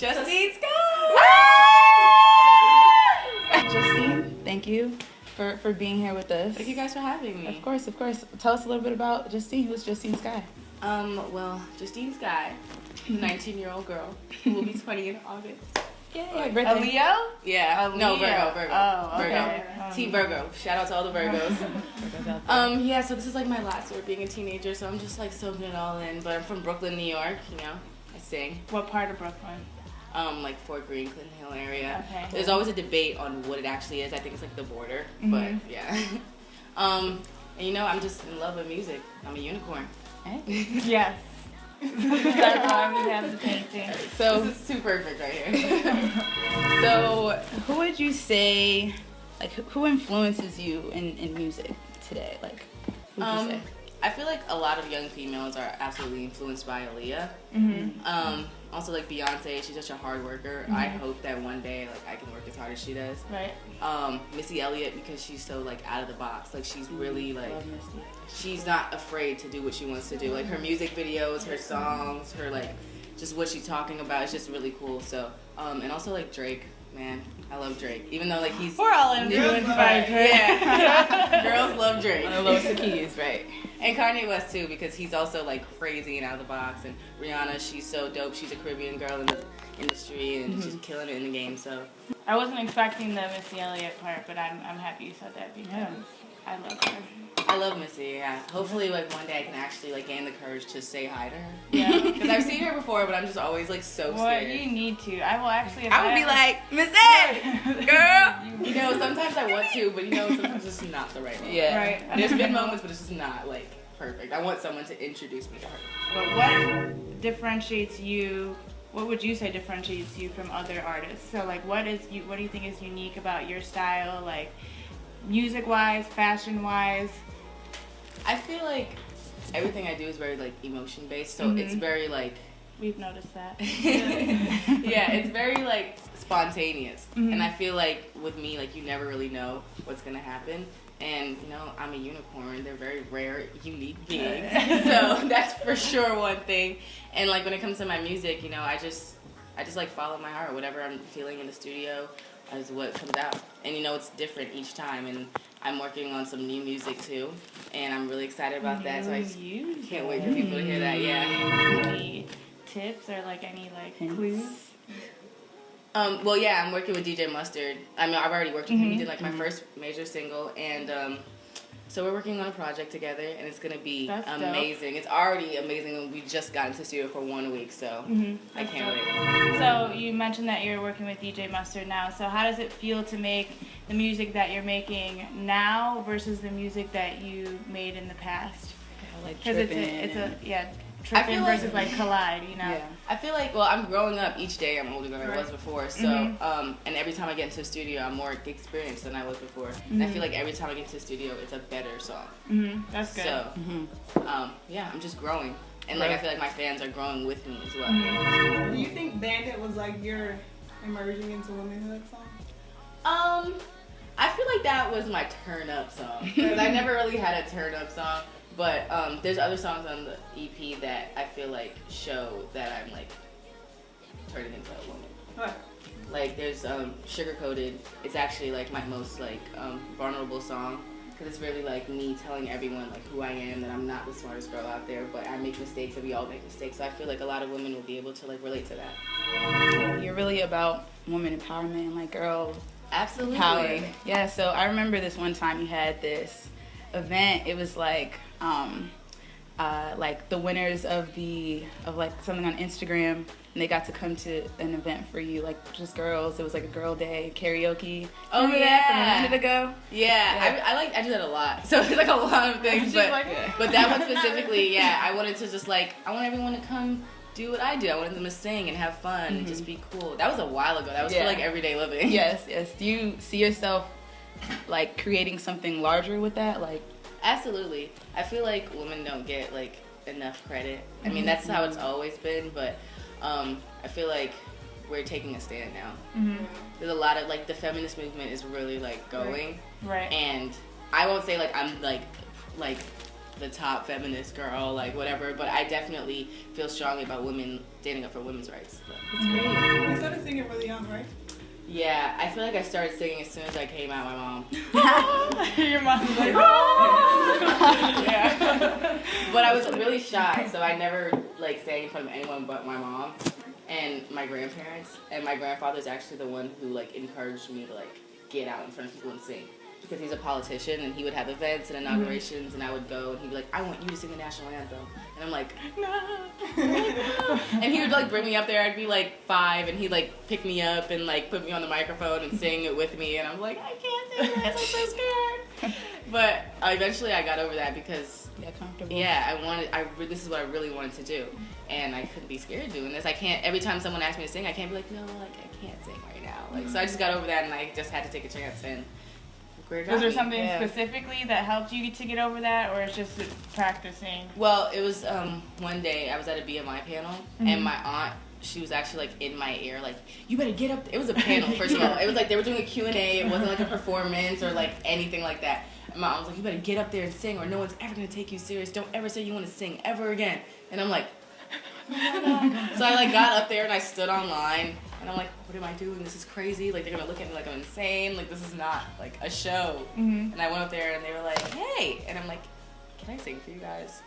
Justine Skye! Justine, thank you for being here with us. Thank you guys for having me. Of course, of course. Tell us a little bit about Justine. Who's Justine Skye? Well, Justine Skye, 19-year-old girl who will be 20 in August. Yeah, A Leo? Yeah. Leo. No, Virgo. Oh, okay. Virgo. Team Virgo. Shout out to all the Virgos. Yeah, so this is like my last year being a teenager, so I'm just like soaking it all in. But I'm from Brooklyn, New York, you know. I sing. What part of Brooklyn? Like Fort Greene, Clinton Hill area. Okay. There's always a debate on what it actually is. I think it's like the border, but yeah. And you know, I'm just in love with music. I'm a unicorn. Yes. That's why we have the painting. So this is too perfect right here. So, who would you say, like, who influences you in music today? Like, who would you say? I feel like a lot of young females are absolutely influenced by Aaliyah. Also, like Beyonce, she's such a hard worker. I hope that one day, like, I can work as hard as she does. Right. Missy Elliott, because she's so like out of the box. Like, she's really like, she's not afraid to do what she wants to do. Like, her music videos, her songs, her like, just what she's talking about is just really cool. So, and also like Drake. Man, I love Drake. Even though like he's We're all influenced by Drake. Yeah. Girls love Drake. One of those the keys, right? And Kanye West too, because he's also like crazy and out of the box. And Rihanna, she's so dope. She's a Caribbean girl in the industry and she's killing it in the game. So I wasn't expecting the Missy Elliott part, but I'm happy you said that because I love her. I love Missy, yeah. Hopefully, like, one day I can actually, like, gain the courage to say hi to her. Yeah. Because I've seen her before, but I'm just always, like, so Well, scared. you need to. I will actually. I would be like, Missy, girl. You know, sometimes I want to, but, you know, sometimes it's just not the right moment. Yeah. Right. There's been moments, but it's just not, like, perfect. I want someone to introduce me to her. But what differentiates you? What would you say differentiates you from other artists? So, like, what do you think is unique about your style, like, music-wise, fashion-wise? I feel like everything I do is very, like, emotion-based, so it's very, like... We've noticed that. Yeah, it's very, like, spontaneous. And I feel like with me, like, you never really know what's going to happen. And, you know, I'm a unicorn. They're very rare, unique beings. So that's for sure one thing. And, like, when it comes to my music, you know, I just like, follow my heart. Whatever I'm feeling in the studio is what comes out. And, you know, it's different each time. And I'm working on some new music, too. And I'm really excited about that. So I just can't wait for people to hear that, yeah. Any tips or, like, any, like, clues? Well, yeah, I'm working with DJ Mustard. I mean, I've already worked with him. He did, like, my first major single. And so we're working on a project together, and it's going to be amazing. It's already amazing, and we just got into the studio for 1 week, so I can't wait. So you mentioned that you're working with DJ Mustard now. So how does it feel to make the music that you're making now versus the music that you made in the past? Because tripping versus like collide, you know. Yeah. I feel like, well, I'm growing up each day. I'm older than I was before. So, and every time I get into the studio, I'm more experienced than I was before. And I feel like every time I get into the studio, it's a better song. That's good. So, yeah, I'm just growing. And like, I feel like my fans are growing with me as well. Do you think Bandit was like your emerging into womanhood song? I feel like that was my turn up song. Because I never really had a turn up song. But there's other songs on the EP that I feel like show that I'm like turning into a woman. What? Like there's Sugar Coated. It's actually like my most like vulnerable song because it's really like me telling everyone like who I am, that I'm not the smartest girl out there, but I make mistakes and we all make mistakes. So I feel like a lot of women will be able to like relate to that. You're really about woman empowerment, like girl Absolutely. power. Yeah. So I remember this one time you had this event. It was like the winners of like something on Instagram, and they got to come to an event for you, like just girls. It was like a girl day karaoke. Oh remember that from a minute ago? Yeah. I do that a lot. So it's like a lot of things, but that one specifically, yeah, I wanted to just like I want everyone to come do what I do. I wanted them to sing and have fun and just be cool. That was a while ago. That was for like everyday living. Yes. Do you see yourself like creating something larger with that, like? Absolutely. I feel like women don't get like enough credit. I mean, that's how it's always been, but I feel like we're taking a stand now. There's a lot of like the feminist movement is really like going. Right. And I won't say like I'm like the top feminist girl, like whatever, but I definitely feel strongly about women standing up for women's rights. That's great. You started singing really young, right? Yeah, I feel like I started singing as soon as I came out. My mom. Your mom's like, Yeah. But I was really shy, so I never like sang in front of anyone but my mom and my grandparents. And my grandfather's actually the one who like encouraged me to like get out in front of people and sing. Because he's a politician and he would have events and inaugurations and I would go and he'd be like, I want you to sing the national anthem. And I'm like, no. And he would like bring me up there. I'd be like 5 and he'd like pick me up and like put me on the microphone and sing it with me. And I'm like, I can't do this. I'm so scared. But eventually I got over that because comfortable. Yeah, this is what I really wanted to do. And I couldn't be scared doing this. I can't, every time someone asks me to sing, I can't be like, no, like I can't sing right now. Like, so I just got over that and I just had to take a chance and was there something specifically that helped you to get over that, or it's just practicing? Well, it was one day I was at a BMI panel, and my aunt, she was actually like in my ear, like, you better get up. It was a panel, first of all. It was like they were doing a Q&A. It wasn't like a performance or like anything like that. And my aunt was like, you better get up there and sing, or no one's ever gonna take you serious. Don't ever say you want to sing ever again. And I'm like, so I like got up there and I stood online. And I'm like, what am I doing? This is crazy. Like, they're going to look at me like I'm insane. Like, this is not, like, a show. And I went up there, and they were like, hey. And I'm like, can I sing for you guys?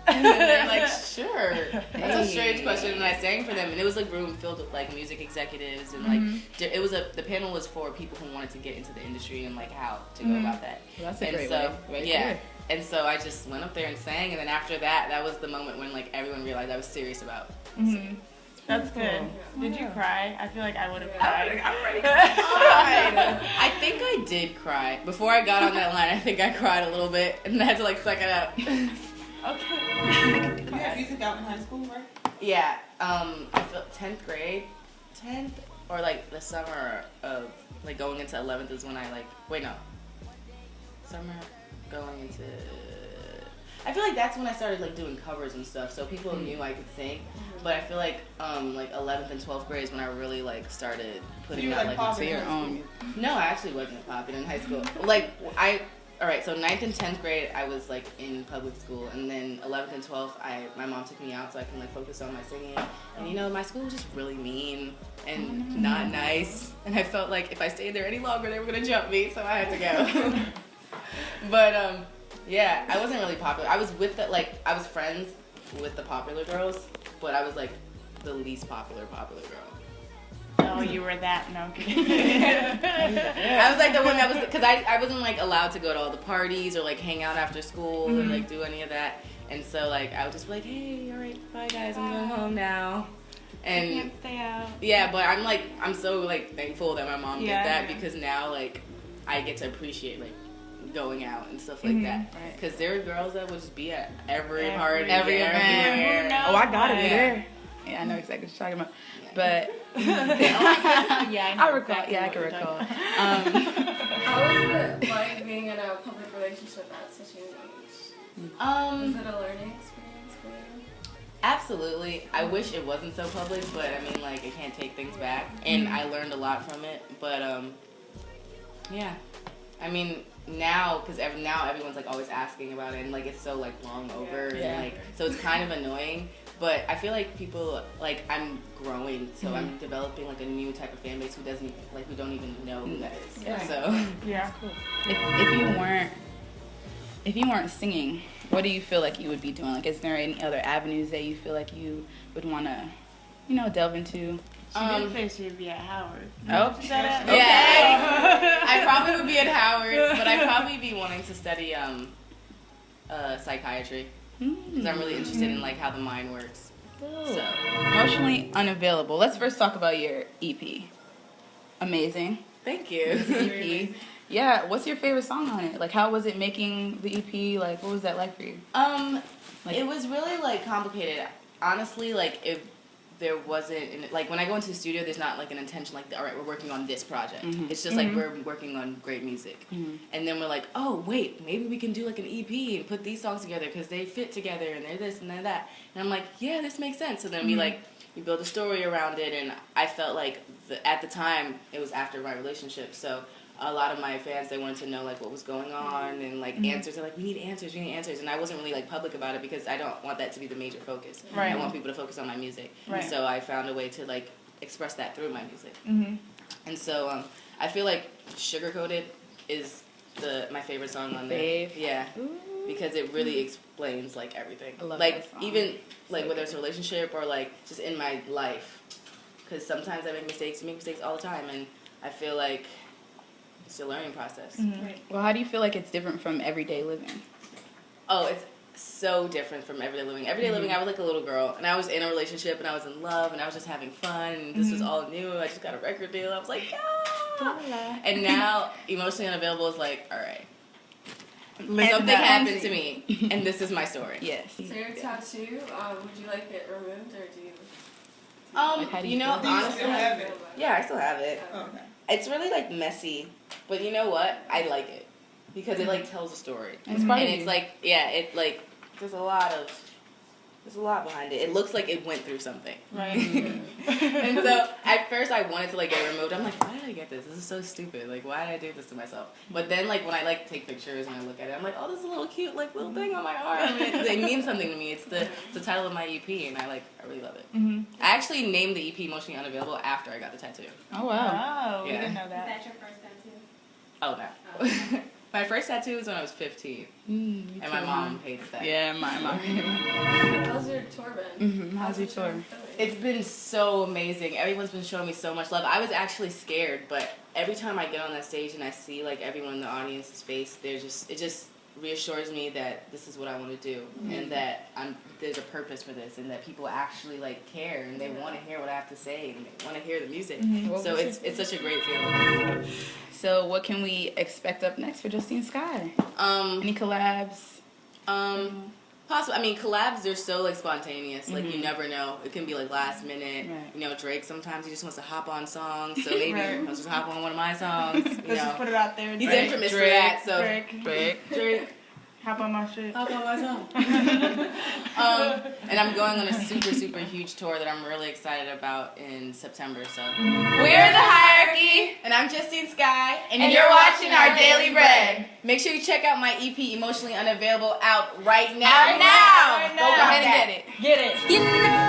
And then they're like, sure. That's a strange question. And I sang for them. And it was, like, room filled with, like, music executives. And, like, it was the panel was for people who wanted to get into the industry and, like, how to go about that. Well, that's a great way. Right there. And so I just went up there and sang. And then after that, that was the moment when, like, everyone realized I was serious about singing. That's good. Did you cry? I feel like I would have cried. I already cried. I think I did cry. Before I got on that line, I think I cried a little bit, and I had to like suck it up. Okay. You had music out in high school, right? Yeah. I felt 10th grade. 10th or like the summer of like going into 11th is when I like, wait, no. Summer going into, I feel like that's when I started like doing covers and stuff, so people knew I could sing. But I feel like 11th and 12th grade is when I really like started putting out like popping your own. No, I actually wasn't popping in high school. Like alright, so 9th and 10th grade I was like in public school, and then 11th and 12th my mom took me out so I can like focus on my singing. And you know, my school was just really mean and not nice, and I felt like if I stayed there any longer they were gonna jump me, so I had to go. But yeah, I wasn't really popular. I was with I was friends with the popular girls, but I was like the least popular girl. Oh, you were that? No, I'm kidding. I was like the one that was, because I wasn't like allowed to go to all the parties or like hang out after school or like do any of that. And so like I would just be like, hey, all right, bye guys, I'm going home now. And I can't stay out. Yeah, but I'm so like thankful that my mom did that, because now like I get to appreciate like going out and stuff like that. Because there are girls that would just be at every party, every event. Oh, I gotta be there. Yeah, I know exactly what you're talking about. But I recall. Yeah, I can recall. How was it like being in a public relationship at such a young age? Was it a learning experience for you? Absolutely. I wish it wasn't so public, but I mean, like, I can't take things back, and I learned a lot from it. But yeah, I mean, now, because now everyone's like always asking about it, and like it's so like long over, and like so it's kind of annoying. But I feel like people, like, I'm growing, so I'm developing like a new type of fan base who don't even know who that is. Yeah. So yeah, cool. If you weren't singing, what do you feel like you would be doing? Like, is there any other avenues that you feel like you would want to, delve into? She did say she'd be at Howard. Oh, yeah. I probably would be at Howard, but I'd probably be wanting to study psychiatry, because I'm really interested in like how the mind works. So Emotionally Unavailable. Let's first talk about your EP. Amazing. Thank you. EP. Yeah. What's your favorite song on it? Like, how was it making the EP? Like, what was that like for you? It was really like complicated. Honestly, like if there wasn't, like when I go into the studio, there's not like an intention like, all right, we're working on this project. It's just like we're working on great music. And then we're like, oh wait, maybe we can do like an EP and put these songs together because they fit together and they're this and they're that. And I'm like, yeah, this makes sense. So then we build a story around it, and I felt like at the time, it was after my relationship, so a lot of my fans, they wanted to know, like, what was going on, and, like, answers. They're like, we need answers, and I wasn't really, like, public about it, because I don't want that to be the major focus. Right. I want people to focus on my music. Right. So I found a way to, like, express that through my music. Mm-hmm. And so I feel like Sugar-Coated is my favorite song on there. Fave. Yeah. Because it really explains, like, everything. I love like, that song. even, like, whether it's a relationship or, like, just in my life. Because sometimes I make mistakes. You make mistakes all the time. And I feel like it's a learning process. Mm-hmm. Well, how do you feel like it's different from everyday living? Oh, it's so different from everyday living. Everyday living, I was like a little girl. And I was in a relationship. And I was in love. And I was just having fun. And this was all new. I just got a record deal. I was like, yeah. And now, Emotionally Unavailable is like, all right. Something happened to me, and this is my story. Yes. So your tattoo, would you like it removed, or do you? Like, how do you feel? Honestly, still have it? yeah, I still have it. Okay. It's really, like, messy, but you know what? I like it, because it, like, tells a story. It's part and of it's, you. like, yeah, it, like, there's a lot behind it. It looks like it went through something. Right. And so, at first, I wanted to, like, get it removed. I'm like, why did I get this? This is so stupid. Like, why did I do this to myself? But then, like, when I, like, take pictures and I look at it, I'm like, oh, this is a little cute, like, little thing on my arm. It means something to me. It's the title of my EP, and I really love it. Mm-hmm. I actually named the EP Emotionally Unavailable after I got the tattoo. Oh, wow. Oh, we Yeah. didn't know Is that. that your first tattoo? Oh, no. My first tattoo was when I was 15, and my mom hates that. Yeah, my mom. How's your tour been? How's your tour? It's been so amazing. Everyone's been showing me so much love. I was actually scared, but every time I get on that stage and I see, like, everyone in the audience's face, it just reassures me that this is what I want to do, and that there's a purpose for this, and that people actually, like, care, and they want to hear what I have to say, and they want to hear the music. So it's such a great feeling. So what can we expect up next for Justine Skye? Any collabs? Possible. I mean, collabs, they're so, like, spontaneous. Like, you never know. It can be, like, last minute. Right. You know, Drake, sometimes he just wants to hop on songs. So maybe Right. he'll just hop on one of my songs. You Let's just know. put it out there. He's Drake. infamous for that. So Drake. Hop on my shit. Hop on my song. And I'm going on a super, super huge tour that I'm really excited about in September. So we're the HRCHY, and I'm Justine Skye, and you're watching our Daily Bread. Make sure you check out my EP, Emotionally Unavailable, out right now. Right now. Go ahead and get it. Get it. You know